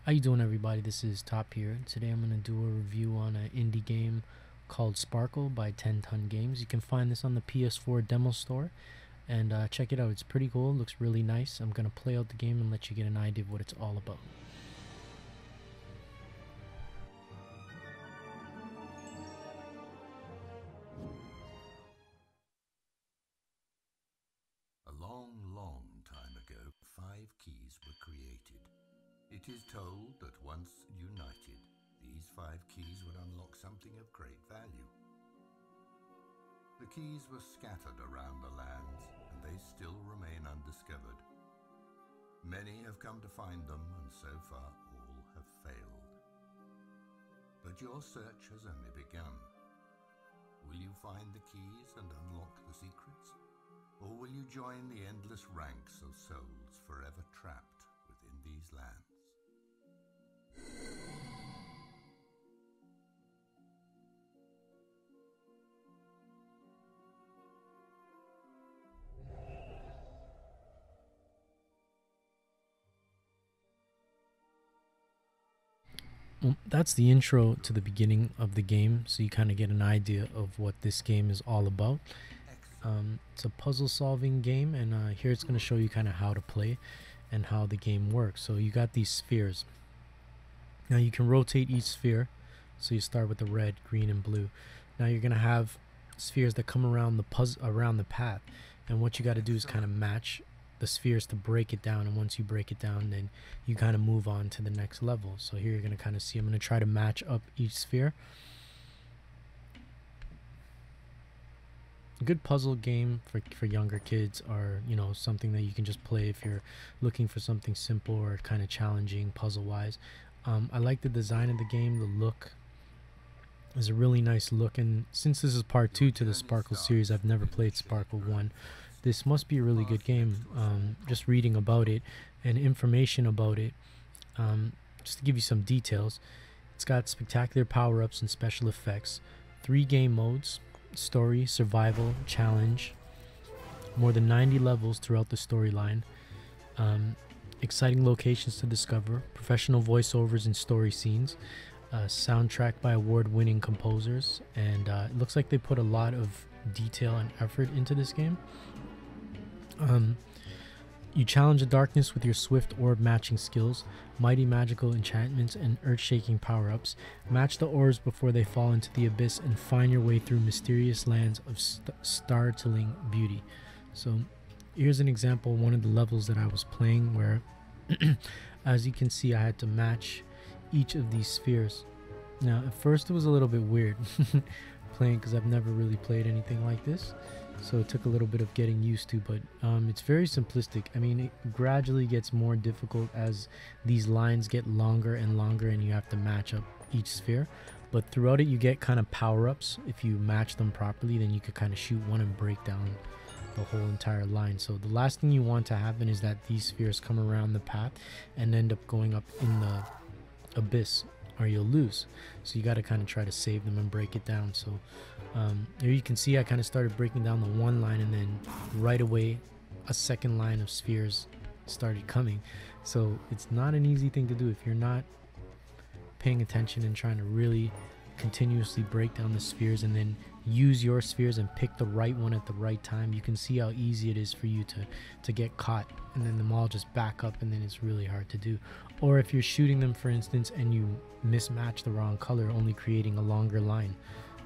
How you doing, everybody? This is Top here. Today I'm going to do a review on an indie game called Sparkle by 10 Ton Games. You can find this on the PS4 demo store, and check it out. It's pretty cool. It looks really nice. I'm going to play out the game and let you get an idea of what it's all about. A long, long time ago, 5 keys were created. It is told that once united, these 5 keys would unlock something of great value. The keys were scattered around the lands, and they still remain undiscovered. Many have come to find them, and so far all have failed. But your search has only begun. Will you find the keys and unlock the secrets? Or will you join the endless ranks of souls forever trapped within these lands? Well, that's the intro to the beginning of the game, so you kind of get an idea of what this game is all about. It's a puzzle solving game, and here it's going to show you kind of how to play and how the game works. So you got these spheres. Now you can rotate each sphere, so you start with the red, green, and blue. Now you're going to have spheres that come around the path, and what you got to do is kind of match the spheres to break it down, and once you break it down, then you kind of move on to the next level. So here you're going to kind of see I'm going to try to match up each sphere. A good puzzle game for younger kids, or something that you can just play if you're looking for something simple or kind of challenging puzzle wise. I like the design of the game. The look is a really nice look, and since this is part 2 to the Sparkle series, I've never played Sparkle 1. This must be a really good game. Just reading about it and information about it, just to give you some details, it's got spectacular power-ups and special effects, 3 game modes: story, survival, challenge, more than 90 levels throughout the storyline, exciting locations to discover, professional voiceovers and story scenes, soundtrack by award-winning composers, and it looks like they put a lot of detail and effort into this game. You challenge the darkness with your swift orb matching skills, mighty magical enchantments, and earth-shaking power-ups. Match the orbs before they fall into the abyss and find your way through mysterious lands of startling beauty. So here's an example of one of the levels that I was playing where, as you can see, I had to match each of these spheres. Now, at first it was a little bit weird playing, because I've never really played anything like this. So it took a little bit of getting used to, but it's very simplistic. I mean, it gradually gets more difficult as these lines get longer and longer, and you have to match up each sphere. But throughout it, you get kind of power-ups. If you match them properly, then you could kind of shoot one and break down the whole entire line. So the last thing you want to happen is that these spheres come around the path and end up going up in the abyss, or you'll lose. So you got to kind of try to save them and break it down. So here you can see I kind of started breaking down the one line, and then right away a second line of spheres started coming. So it's not an easy thing to do if you're not paying attention and trying to really continuously break down the spheres and then use your spheres and pick the right one at the right time. You can see how easy it is for you to get caught, and then them all just back up, and then it's really hard to do. Or if you're shooting them, for instance, and you mismatch the wrong color, only creating a longer line,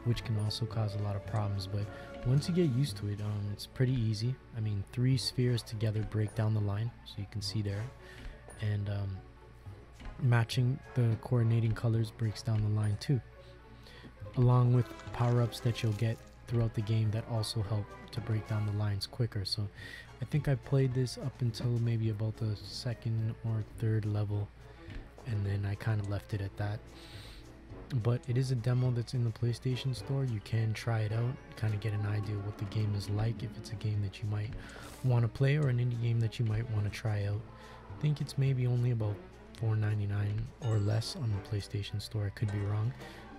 which can also cause a lot of problems. But once you get used to it, it's pretty easy. I mean, 3 spheres together break down the line, so you can see there, and matching the coordinating colors breaks down the line too, along with power-ups that you'll get throughout the game that also help to break down the lines quicker. So I think I played this up until maybe about the 2nd or 3rd level, and then I kind of left it at that. But it is a demo that's in the PlayStation Store. You can try it out, kind of get an idea of what the game is like, if it's a game that you might want to play or an indie game that you might want to try out. I think it's maybe only about $4.99 or less on the PlayStation Store. I could be wrong.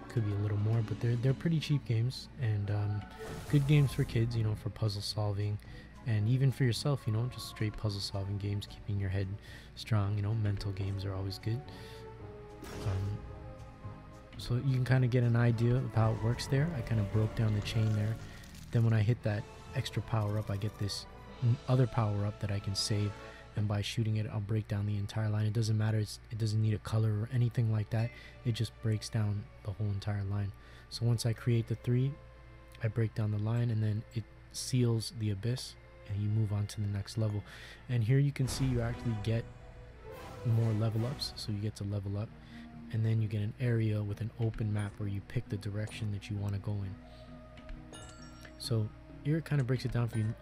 Could be a little more, but they're pretty cheap games, and good games for kids, for puzzle solving, and even for yourself, just straight puzzle solving games, keeping your head strong. Mental games are always good. So you can kind of get an idea of how it works there. I kind of broke down the chain there. Then when I hit that extra power up, I get this other power up that I can save, and by shooting it, I'll break down the entire line. It doesn't matter, it doesn't need a color or anything like that. It just breaks down the whole entire line. So once I create the 3, I break down the line, and then it seals the abyss, and you move on to the next level. And here you can see you actually get more level ups. So you get to level up, and then you get an area with an open map where you pick the direction that you want to go in. So here it kind of breaks it down for you.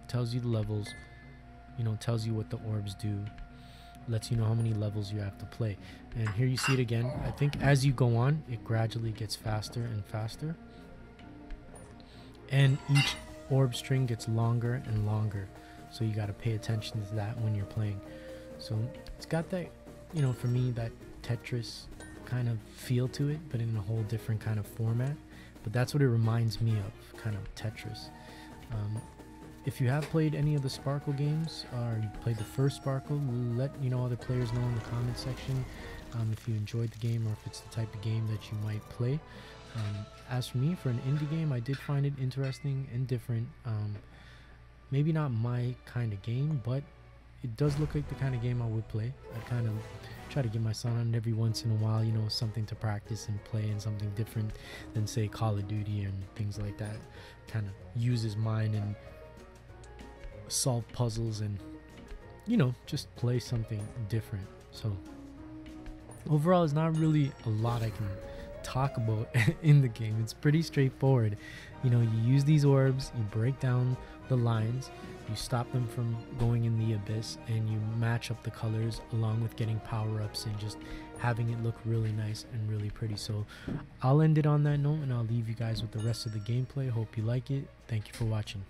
Tells you the levels, you know, tells you what the orbs do, lets you know how many levels you have to play. And here you see it again. I think as you go on, it gradually gets faster and faster, and each orb string gets longer and longer, so you got to pay attention to that when you're playing. So it's got that, you know, for me, that Tetris kind of feel to it, but in a whole different kind of format. But that's what it reminds me of, kind of Tetris. If you have played any of the Sparkle games, or you played the first Sparkle, let other players know in the comment section if you enjoyed the game, or if it's the type of game that you might play. As for me, for an indie game, I did find it interesting and different. Maybe not my kind of game, but it does look like the kind of game I would play. I kind of try to get my son on it every once in a while, you know, something to practice and play, and something different than, say, Call of Duty and things like that. Kind of use his mind and solve puzzles and, you know, just play something different. So overall, it's not really a lot I can talk about in the game. It's pretty straightforward. You know, you use these orbs, you break down the lines, you stop them from going in the abyss, and you match up the colors along with getting power-ups and just having it look really nice and really pretty. So I'll end it on that note, and I'll leave you guys with the rest of the gameplay. Hope you like it. Thank you for watching.